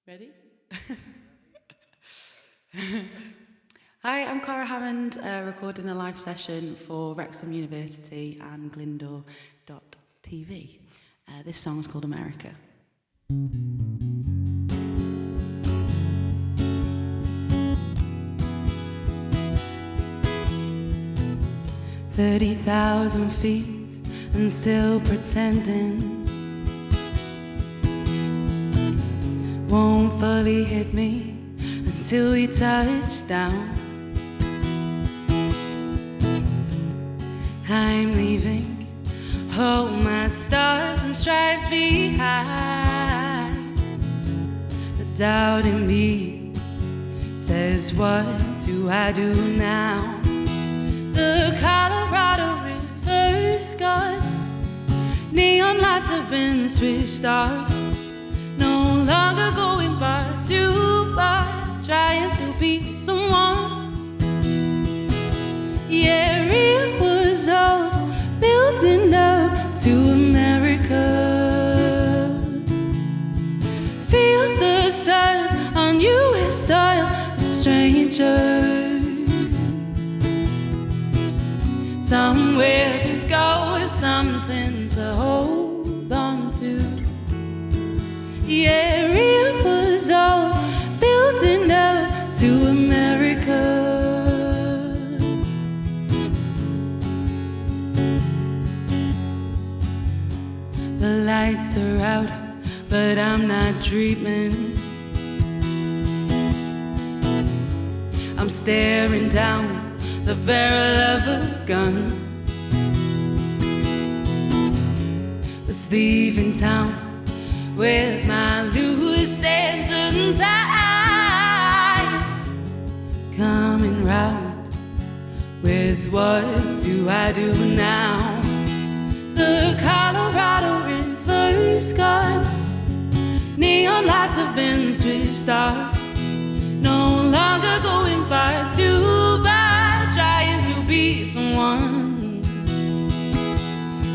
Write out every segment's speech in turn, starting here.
Ready? Hi, I'm Cara Hammond, recording a live session for Wrexham University and Glindor.tv. This song's called America. 30,000 feet and still pretending won't fully hit me until we touch down. I'm leaving all my stars and stripes behind. The doubt in me says, what do I do now? The Colorado River's gone. Neon lights have been switched off. No longer going bar to bar, trying to be someone. Yeah, it was all building up to America. Feel the sun on US soil, strangers. Somewhere to go with something to hold on to. Yeah, it was all building up to America. The lights are out, but I'm not dreaming. I'm staring down the barrel of a gun. Was leaving town with my loose ends untied, coming round with what do I do now? The Colorado River's gone. Neon lights have been switched off. No longer going bar to bar, trying to be someone.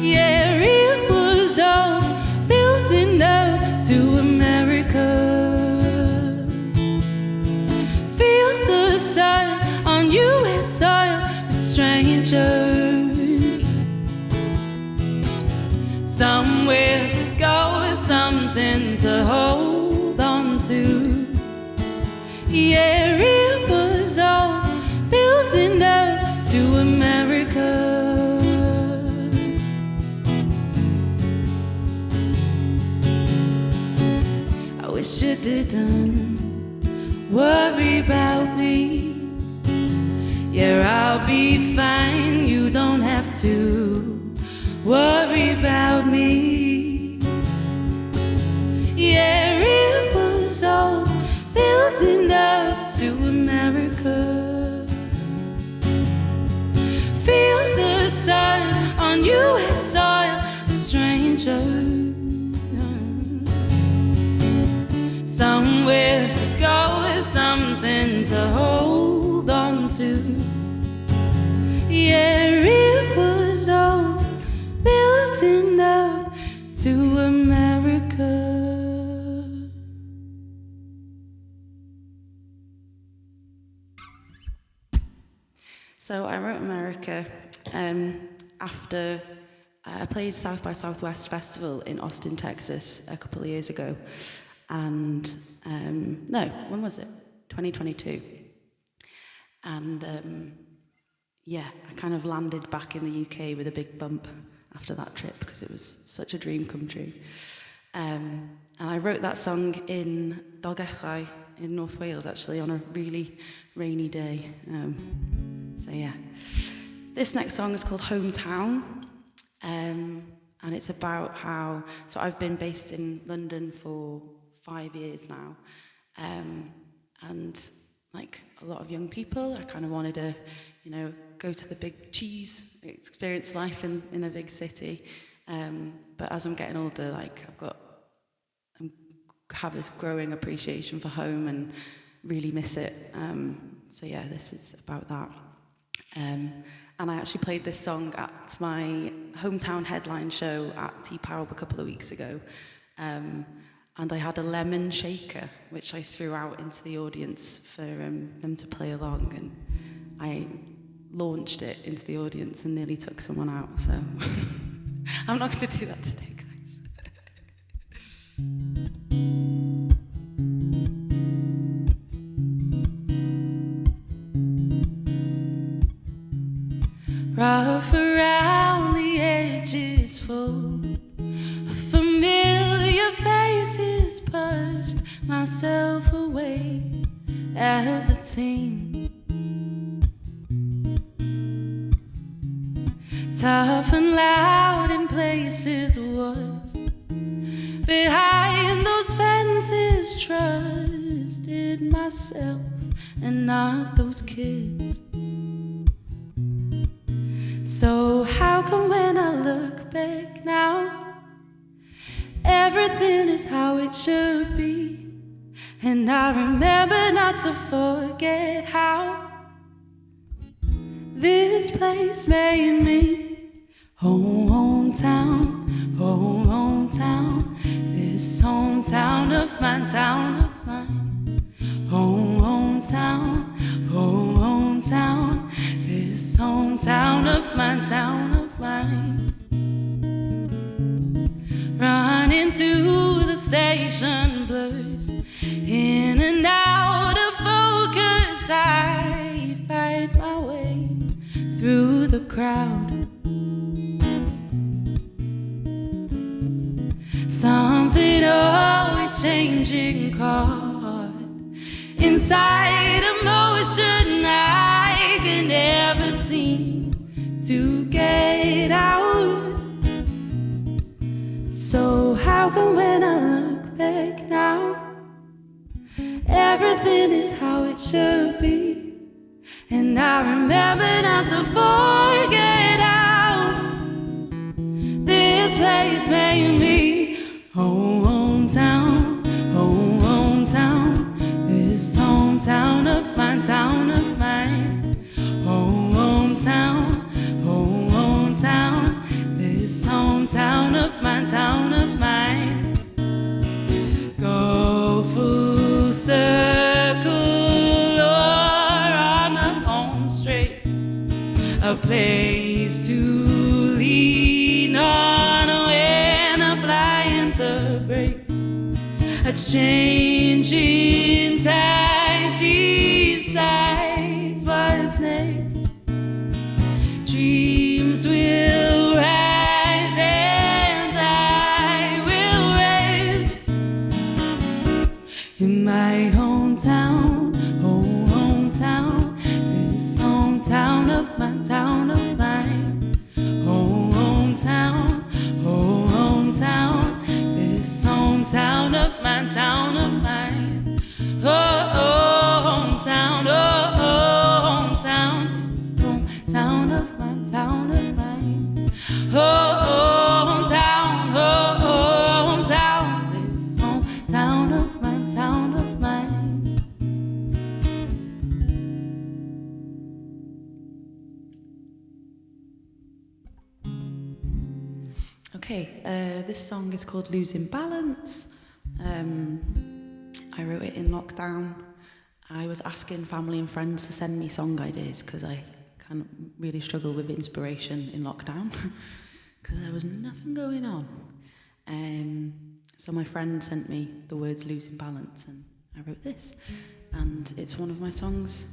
Yeah, it was all building up to America. Feel the sun on US soil, strangers. Somewhere to go with something to hold on to. Yeah, it was all building up to America. I wish you didn't worry about me. Yeah, I'll be fine, you don't have to worry about me. Yeah, it was all building up to America. Feel the sun on US soil, stranger. Somewhere to go with something to hold on to. Yeah, it was all building up to America. So I wrote America after I played South by Southwest Festival in Austin, Texas a couple of years ago. And no, when was it? 2022. And yeah, I kind of landed back in the UK with a big bump after that trip because it was such a dream come true. And I wrote that song in Dolgellau in North Wales, actually, on a really rainy day. So yeah, this next song is called Hometown, and it's about how, so I've been based in London for 5 years now, and like a lot of young people, I kind of wanted to, go to the big cheese, experience life in a big city, but as I'm getting older, like I have this growing appreciation for home and really miss it, so yeah, this is about that. And I actually played this song at my hometown headline show at T-Power a couple of weeks ago. and I had a lemon shaker, which I threw out into the audience for them to play along, and I launched it into the audience and nearly took someone out, so I'm not going to do that today, guys. Rough around the edges, full of familiar faces, pushed myself away as a teen. Tough and loud in places, what's behind those fences? Trusted myself and not those kids. So how come when I look back now, everything is how it should be, and I remember not to forget how this place made me. Hometown, hometown, this hometown of mine, town of mine. Hometown, hometown, this hometown of mine, town of mine. Run into the station, blurs in and out of focus. I fight my way through the crowd. Something always changing, caught inside emotion I can never seem to get out. So how come when I look back now, everything is how it should be, and I remember not to forget how this place made me. Hometown, hometown, this hometown of mine, town of mine. Hometown, hometown, this hometown of mine, town of mine. Go full circle or on the home straight, a place to lean on when a blind the breaks, a changing tide decides what's next. Dreams will rise and I will rest in my hometown, hometown, this hometown of my town of mine. Hometown, hometown, this hometown of my town of mine. Hometown, hometown, this hometown of my town of mine. Hometown, hometown, this hometown of my town of mine. Okay, this song is called Losing Balance. I wrote it in lockdown. I was asking family and friends to send me song ideas because I kind of really struggle with inspiration in lockdown because there was nothing going on. So my friend sent me the words Losing Balance and I wrote this. And it's one of my songs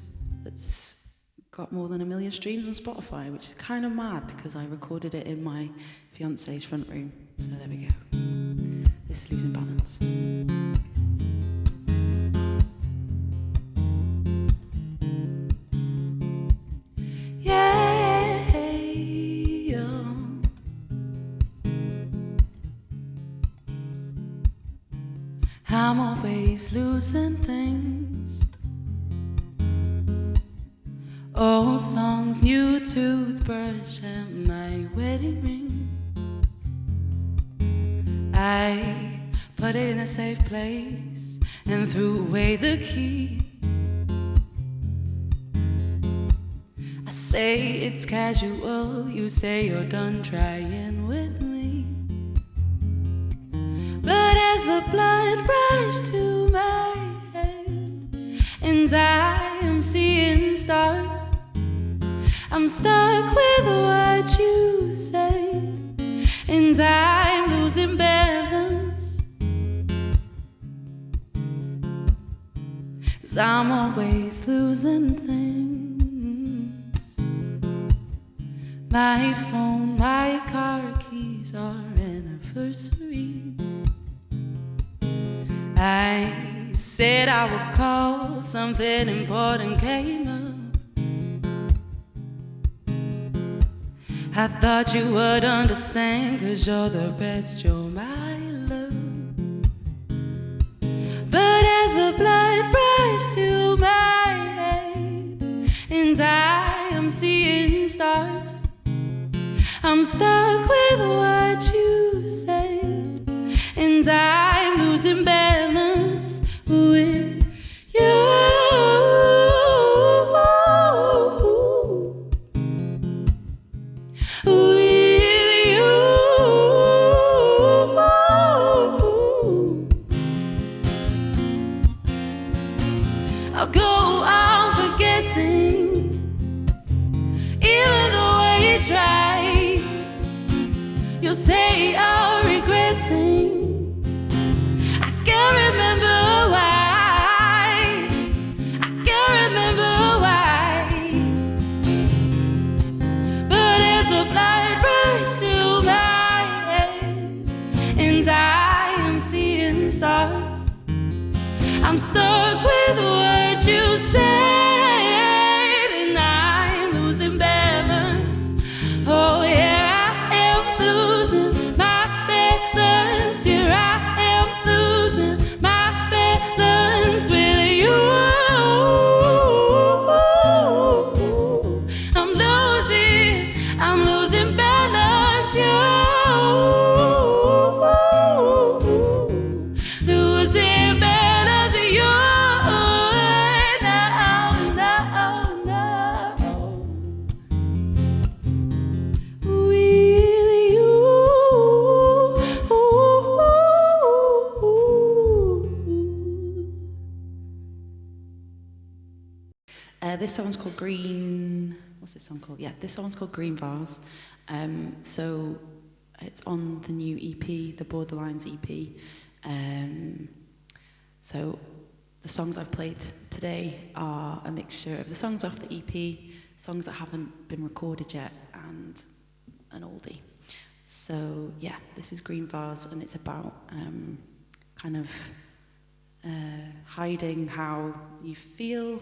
that's got more than 1 million streams on Spotify, which is kind of mad because I recorded it in my fiance's front room. So there we go. This is Losing Balance. I'm always losing things. Old songs, new toothbrush, and my wedding ring. I put it in a safe place and threw away the key. I say it's casual, you say you're done trying with me. But as the blood rush to my head, and I am seeing stars. I'm stuck with what you said, and I'm losing balance, 'cause I'm always losing things. My phone, my car keys, our anniversary. I said I would call, something important came up. I thought you would understand, 'cause you're the best, you're my love. But as the blood rushed to my head, and I am seeing stars, I'm stuck with what you said, and I'm losing balance with you. I'll go on forgetting, even though you try. You'll say I'm regretting. I can't remember why. I can't remember why. But as the blood rushed to my head, and I am seeing stars, I'm stuck with what you said, and I'm losing balance. Oh yeah, I am losing my balance. Here I am losing my balance with you. I'm losing balance. You. Losing balance. You. This song's called Green. What's this song called? Yeah, this song's called Green Vase. So it's on the new EP, the Borderlines EP. So the songs I've played today are a mixture of the songs off the EP, songs that haven't been recorded yet, and an oldie. So yeah, this is Green Vase, and it's about kind of hiding how you feel,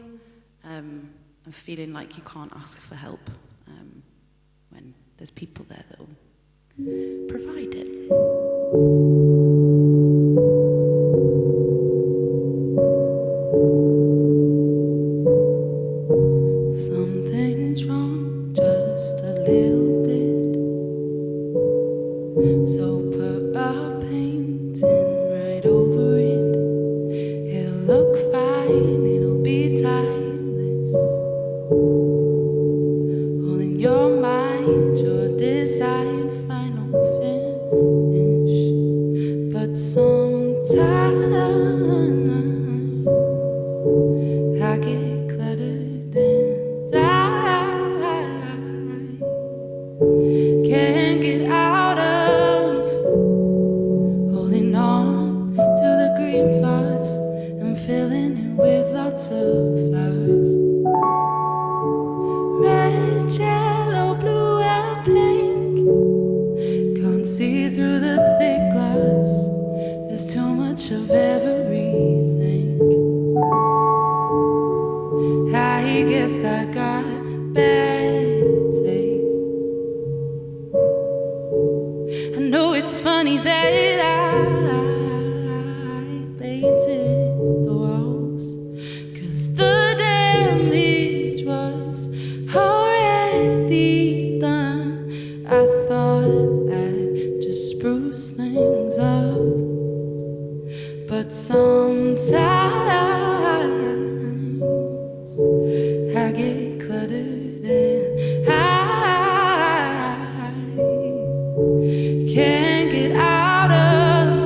and feeling like you can't ask for help when there's people there that will provide it. Something's wrong, just a little bit. So put a painting right over it. It'll look fine, it'll be timeless. Holding your mind, your design, final finish. But sometimes I get cluttered and I can't get out of holding on to the green vase and filling it with lots of flowers. Red, yellow, blue and pink. Can't see through the thick glass. There's too much of everything. I guess I got bad taste. I know it's funny that I painted the walls, 'cause the damage was already done. I thought I'd just spruce things up, but sometimes I get cluttered and I can't get out of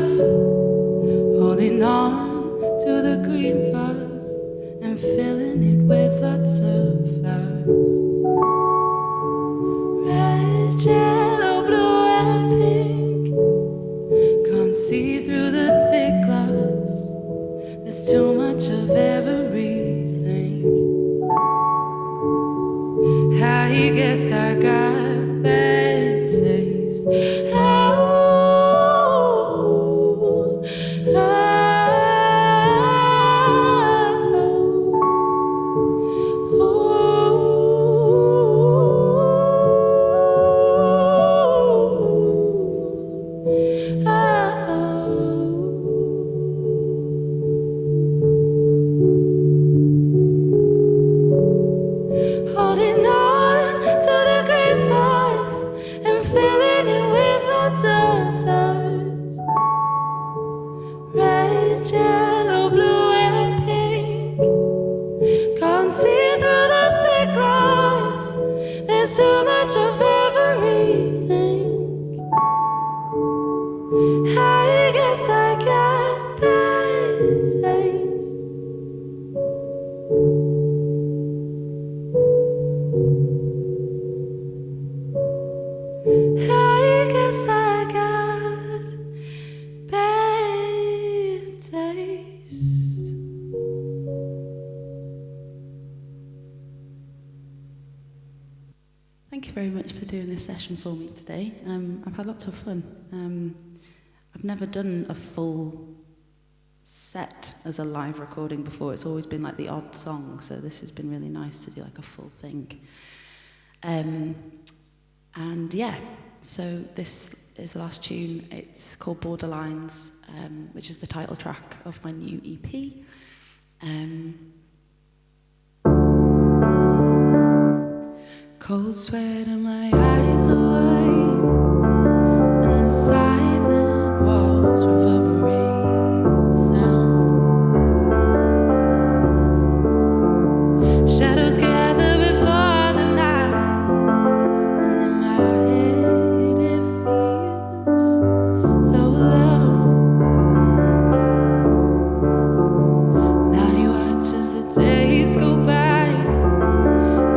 yellow, blue and pink. Can't see through the thick lies. There's too much of everything. I guess I got bad taste. I guess I got bad taste. Thank you very much for doing this session for me today. I've had lots of fun. I've never done a full set as a live recording before. It's always been like the odd song, so this has been really nice to do like a full thing. And yeah, so this is the last tune. It's called Borderlines, which is the title track of my new EP. Cold sweat and my eyes are wide, and the silent walls reverberate sound. Shadows gather before the night, and in my head it feels so alone. Now you watch as the days go by,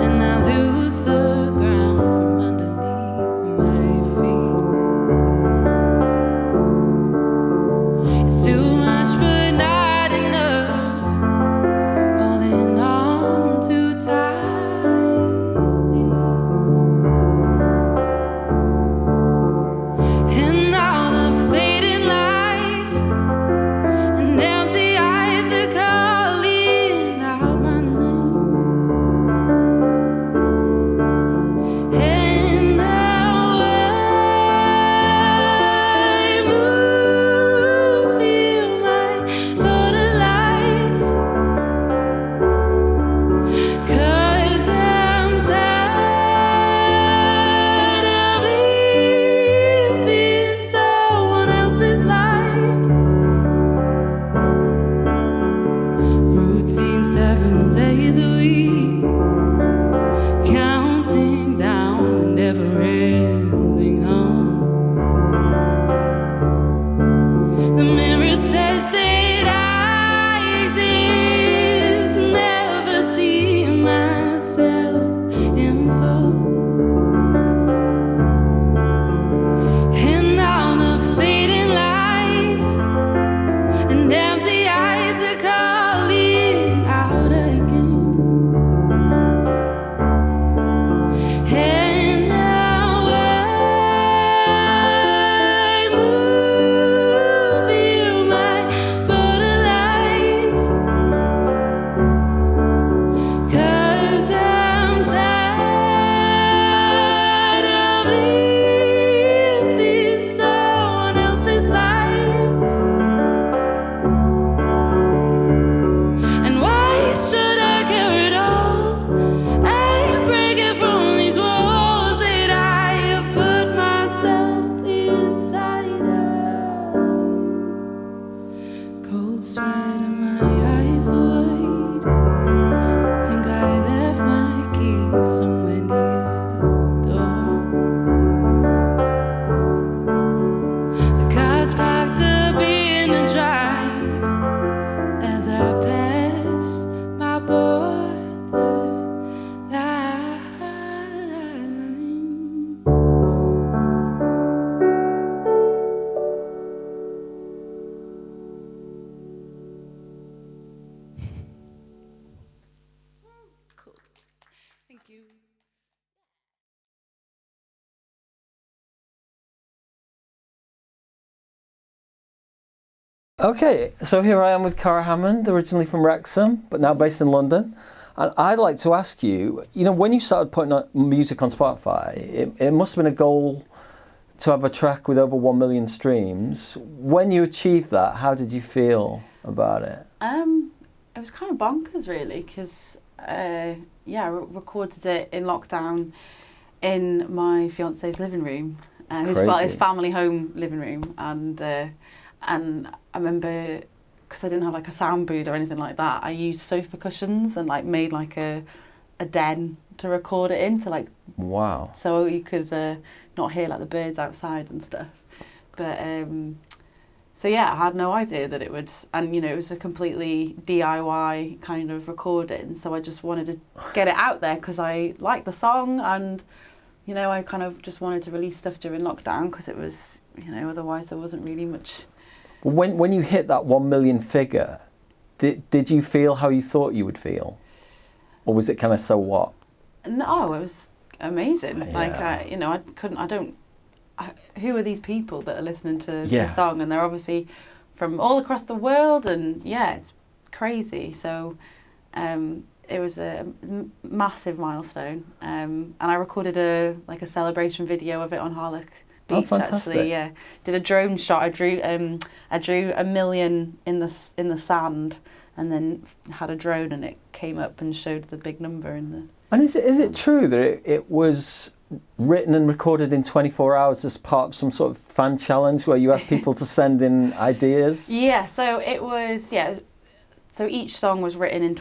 and I lose the ground from underneath my feet. It's too much but not enough, holding on too tightly. And now the fading lights and empty eyes are calling out my name. And now I move, feel my borderlines, 'cause I'm tired of living someone else's life. Routine 7 days a week, counting down the never-ending home. The mirror says that I exist, never see myself in full. And now the fading lights and empty eyes are calling out again. And now I move, feel my borderlines, 'cause I'm tired of living someone else's life. And why should I care at all? I'm breaking from these walls that I have put myself inside of. Cold sweat and my eyes are wide. Think I left my keys somewhere near the door. The car's packed up in a drive as I pass my borderline. Cool. Thank you. Okay, so here I am with Cara Hammond, originally from Wrexham, but now based in London. And I'd like to ask you, when you started putting music on Spotify, it must have been a goal to have a track with over 1 million streams. When you achieved that, how did you feel about it? It was kind of bonkers, really, because I recorded it in lockdown in my fiance's living room, his family home living room, and I remember because I didn't have like a sound booth or anything like that, I used sofa cushions and like made like a den to record it in, to like, Wow. so you could not hear like the birds outside and stuff. But so yeah, I had no idea that it would, and you know, it was a completely DIY kind of recording. So I just wanted to get it out there because I liked the song, and you know, I kind of just wanted to release stuff during lockdown because it was, you know, otherwise there wasn't really much. When you hit that 1 million figure, did you feel how you thought you would feel, or was it kind of so what? No, it was amazing. Yeah. Like, you know, who are these people that are listening to this song? And they're obviously from all across the world, and yeah, it's crazy. So it was a massive milestone, and I recorded a celebration video of it on Harlech Beach. Actually, yeah, did a drone shot. I drew 1 million in the sand, and then had a drone, and it came up and showed the big number in the. And is it true that it was written and recorded in 24 hours as part of some sort of fan challenge where you asked people to send in ideas? Yeah, so it was, so each song was written in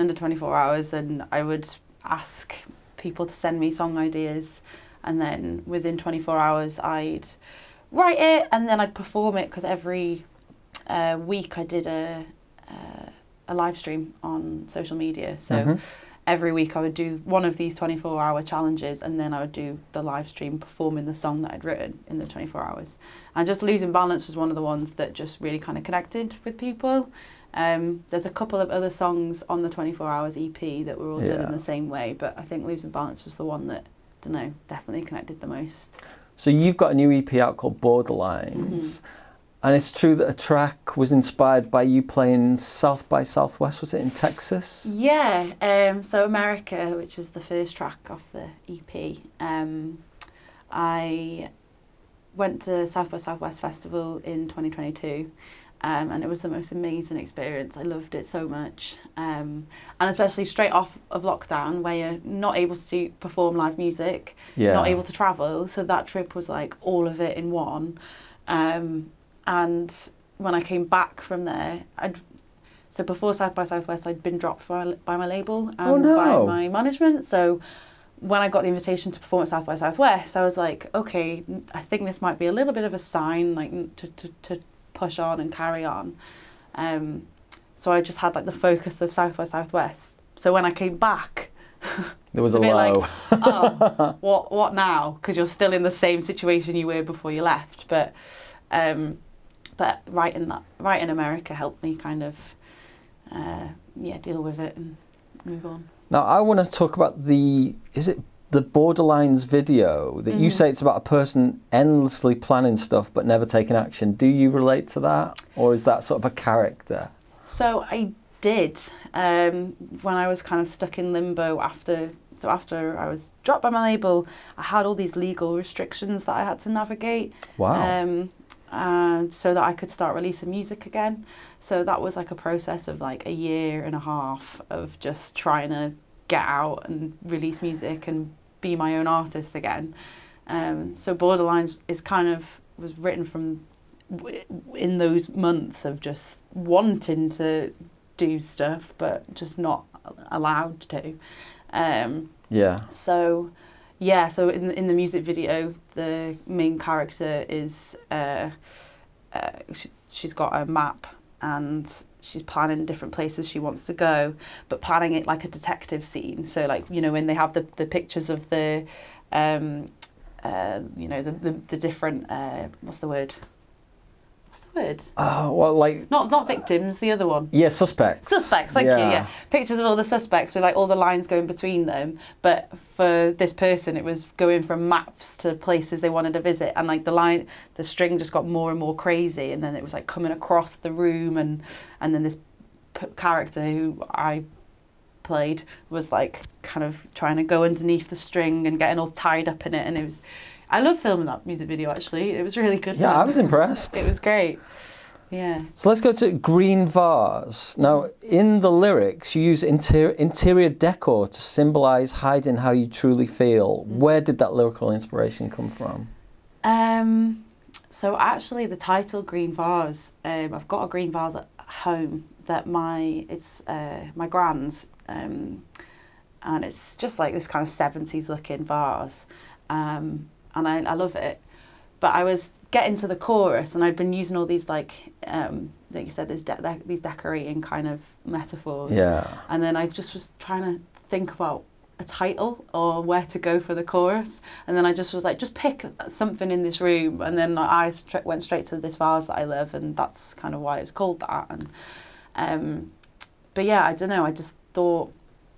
under 24 hours, and I would ask people to send me song ideas, and then within 24 hours I'd write it, and then I'd perform it, because every week I did a live stream on social media. So every week I would do one of these 24-hour challenges, and then I would do the live stream performing the song that I'd written in the 24 hours. And just Losing Balance was one of the ones that just really kind of connected with people. There's a couple of other songs on the 24 Hours EP that were all done in the same way, but I think Losing Balance was the one that, I don't know, definitely connected the most. So you've got a new EP out called Borderlines. And it's true that a track was inspired by you playing South by Southwest, was it in Texas? Yeah, so America, which is the first track off the EP, I went to South by Southwest Festival in 2022, and it was the most amazing experience. I loved it so much, and especially straight off of lockdown, where you're not able to perform live music, not able to travel, so that trip was like all of it in one. And when I came back from there, so before South by Southwest, I'd been dropped by my label and by my management. So when I got the invitation to perform at South by Southwest, I was like, okay, I think this might be a little bit of a sign, like to push on and carry on. So I just had like the focus of South by Southwest. So when I came back, there was a bit low. Like, oh, what now? Because you're still in the same situation you were before you left. But writing America helped me kind of deal with it and move on. Now I want to talk about the Borderlines video that you say it's about a person endlessly planning stuff but never taking action. Do you relate to that, or is that sort of a character? So I did when I was kind of stuck in limbo after I was dropped by my label. I had all these legal restrictions that I had to navigate. Wow. So that I could start releasing music again. So that was like a process of like a year and a half of just trying to get out and release music and be my own artist again. So Borderlines was written from in those months of just wanting to do stuff but just not allowed to. So in the music video, the main character is she's got a map and she's planning different places she wants to go, but planning it like a detective scene. So like, you know, when they have the pictures of the the different what's the word? Oh, well, like... Not victims, the other one. Yeah, suspects. Suspects, thank you, yeah. Pictures of all the suspects with like all the lines going between them. But for this person, it was going from maps to places they wanted to visit. And like the string just got more and more crazy. And then it was like coming across the room. And then this character who I played was like kind of trying to go underneath the string and getting all tied up in it. And it was... I love filming that music video, actually. It was really good fun. Yeah, I was impressed. It was great. Yeah. So let's go to Green Vase. Now, in the lyrics, you use interior decor to symbolise hiding how you truly feel. Where did that lyrical inspiration come from? So actually, the title Green Vase, I've got a green vase at home that my gran's, and it's just like this kind of 70s looking vase, and I love it. But I was getting to the chorus, and I'd been using all these like you said, these decorating kind of metaphors. Yeah. And then I just was trying to think about a title or where to go for the chorus, and then I just was like, just pick something in this room, and then I went straight to this vase that I love, and that's kind of why it's called that. And but yeah, I don't know, I just thought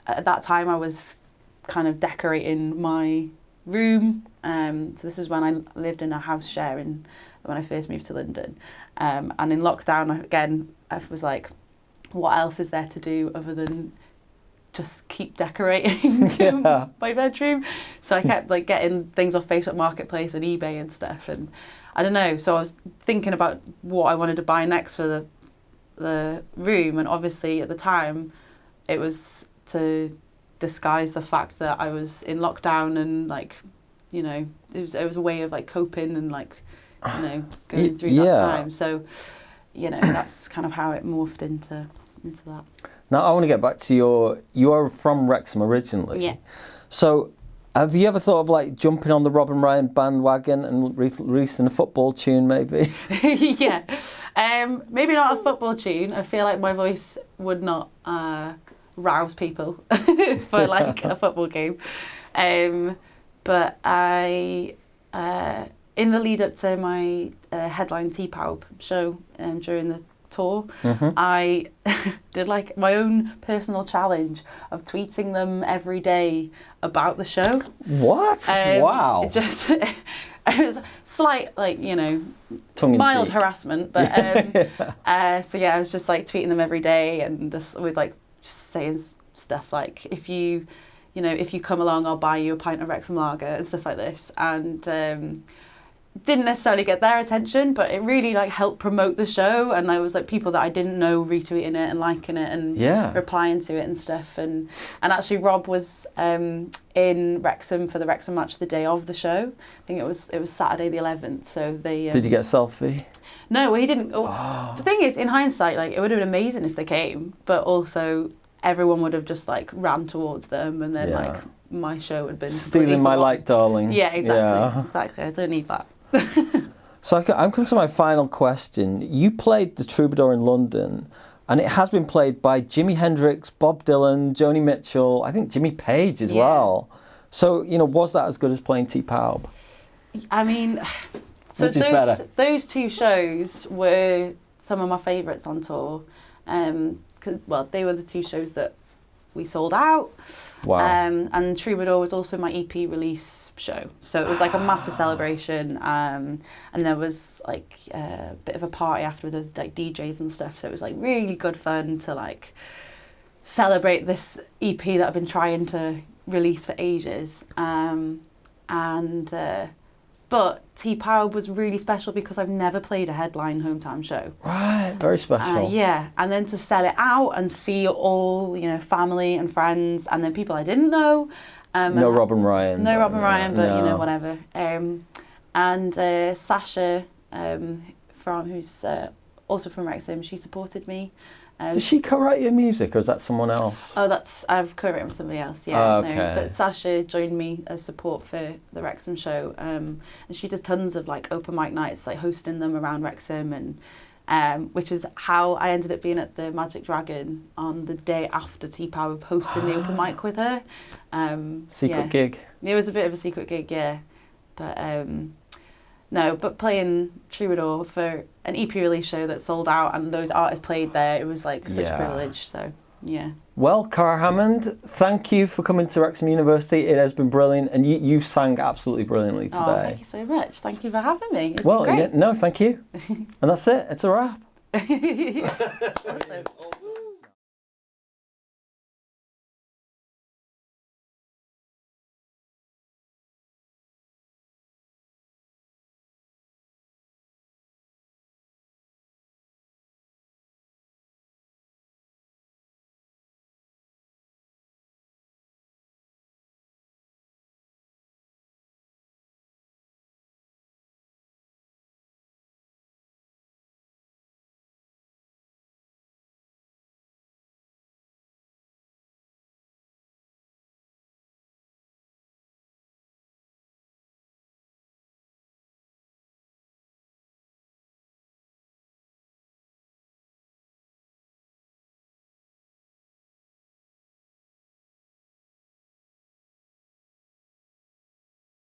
at that time I was kind of decorating my room. So this was when I lived in a house sharing when I first moved to London, and in lockdown again I was like, what else is there to do other than just keep decorating my bedroom? So I kept like getting things off Facebook Marketplace and eBay and stuff, and I don't know, so I was thinking about what I wanted to buy next for the room, and obviously at the time it was to disguise the fact that I was in lockdown, and like, you know, it was a way of like coping and like, you know, going through that time. So, you know, that's kind of how it morphed into that. Now I want to get back to you are from Wrexham originally. Yeah. So have you ever thought of like jumping on the Robin Ryan bandwagon and releasing a football tune maybe? Yeah. Maybe not a football tune. I feel like my voice would not rouse people for like a football game. But I, in the lead up to my headline T-Pub show during the tour, I did like my own personal challenge of tweeting them every day about the show. What? Wow. It was slight, like, you know, mild harassment, but so yeah, I was just like tweeting them every day, and just with like just saying stuff like, if you come along, I'll buy you a pint of Wrexham lager and stuff like this. And didn't necessarily get their attention, but it really like helped promote the show, and there was like people that I didn't know retweeting it and liking it and replying to it and stuff. And actually Rob was in Wrexham for the Wrexham match the day of the show. I think it was Saturday the 11th. So they did you get a selfie? No, well, he didn't. The thing is, in hindsight, like, it would have been amazing if they came, but also everyone would have just like ran towards them, and then like my show would have been stealing my light, darling. Yeah, exactly. Exactly. I don't need that. So I'm coming to my final question. You played the Troubadour in London, and it has been played by Jimi Hendrix, Bob Dylan, Joni Mitchell, I think Jimmy Page as well. So, you know, was that as good as playing T-Pub? I mean, so those two shows were some of my favourites on tour. Well, they were the two shows that we sold out. Wow. And Troubadour was also my EP release show. So it was like a massive celebration. And there was like a bit of a party afterwards. There was like DJs and stuff. So it was like really good fun to like celebrate this EP that I've been trying to release for ages. But T-Pub was really special because I've never played a headline hometown show. Right, very special. Yeah, and then to sell it out and see all, you know, family and friends, and then people I didn't know. No Robin Ryan. No Robin Ryan, but you know, whatever. And Sasha, who's also from Wrexham, she supported me. Does she co-write your music, or is that someone else? Oh, I've co-written with somebody else. Yeah, okay. No, but Sasha joined me as support for the Wrexham show, and she does tons of like open mic nights, like hosting them around Wrexham, and which is how I ended up being at the Magic Dragon on the day after T-Pub, hosting the open mic with her. Secret gig. It was a bit of a secret gig, yeah, but. No, but playing Troubadour for an EP release show that sold out and those artists played there, it was like such a privilege. So, yeah. Well, Cara Hammond, thank you for coming to Wrexham University. It has been brilliant, and you sang absolutely brilliantly today. Oh, thank you so much. Thank you for having me. It's been great. No, thank you. And that's it. It's a wrap. Awesome.